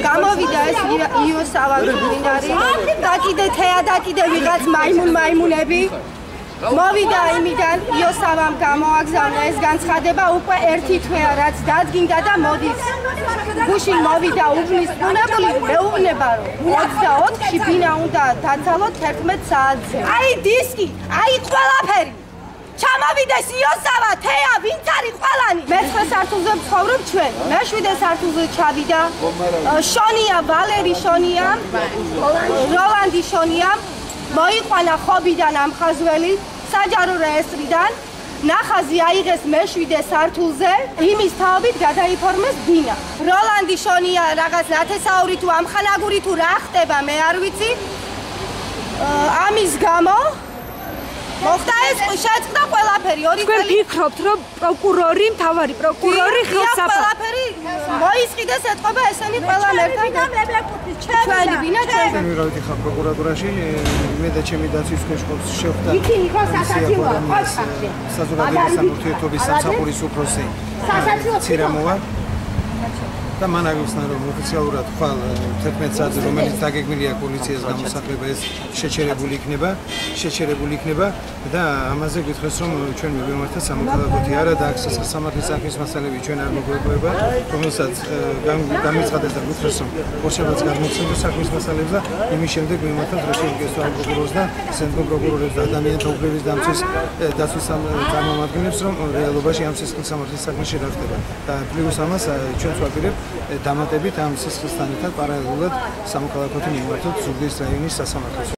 გამოვიდა ეს იოსავას მინარი და კიდე ვიღაც მაიმუნები მოვიდა იმიდან იოსავამ გამოაგზავნა ეს განცხადება უკვე ერთი თვეა რაც დადგინდა და მოდის გუშინ მოვიდა უბნის უნებული მეუბნება რომ 24-ში ბინა უნდა დაცალოთ 11 საათზე აი დისკი აი ყველაფერი ჩამოვიდეს იოსავა თეა ვინც არის ყველანი მე-9 სართულზე ვცხოვრობ ჩვენ მე-7 სართულზე ჩავიდა შონია ვალერი შონიამ როლანდი შონიამ მოიყვანა ხობიდან ამხაზველი საჯარო რეესტრიდან ნახაზი აიღეს მე-7 სართულზე იმის თაობით გადაიფორმეს ბინა როლანდი შონია რაღაც ნათესაური თუ ამხანაგური თუ რა ხდება მე არ ვიცი ამის გამო მოხდა ეს შეწყდა ყველაფერი ორი თქვენ ფიქრობთ რომ პროკურორი მთავარი პროკურორი ხელსაფარ ყველაფერი მოისყიდეს ეთყობა ესენი ყველამ ერთად ჩვენი ბინა ჩვენ მივიდით ხა პროკურატურაში მე და ჩემი დაცვის ქვეშ შევხვდა იქ სასაცილოა ყოჩხში საზოგადოების სამართლობის სამსახურის უფროსი ცირამოვა და მან აგვიხსნა რომ ოფიციალურად ხვალ 11 საათზე რომელიც დაგეგმილია პოლიციას გამოსახლება ეს შეჩერებული იქნება და ამაზე გითხრეს რომ ჩვენ მივიმართა სამოქალაქოთი არა და აქ სამართლის საქმის მასალები ჩვენ არ მოგვეყვება რომელსაც გამიცხადეს და გითხრეს რომ ორშაბათს გადმოგცემდა საქმის მასალებს და იმის შემდეგ მივიმართა დროშის პროკურორს და სენტრალურ პროკურორებს და ადამიანთა უფლების დაცვის წარმომადგენლებს რომ რეალობაში ამ სისხლის სამართლის საქმეში რა ხდება და პლუს ამას ჩვენც ვაპირებთ დამატებით ამ სისხლისთან ერთად პარალელურად სამოქალაქოთი მივმართოთ ზუგდიდის რაიონის სასამართლოს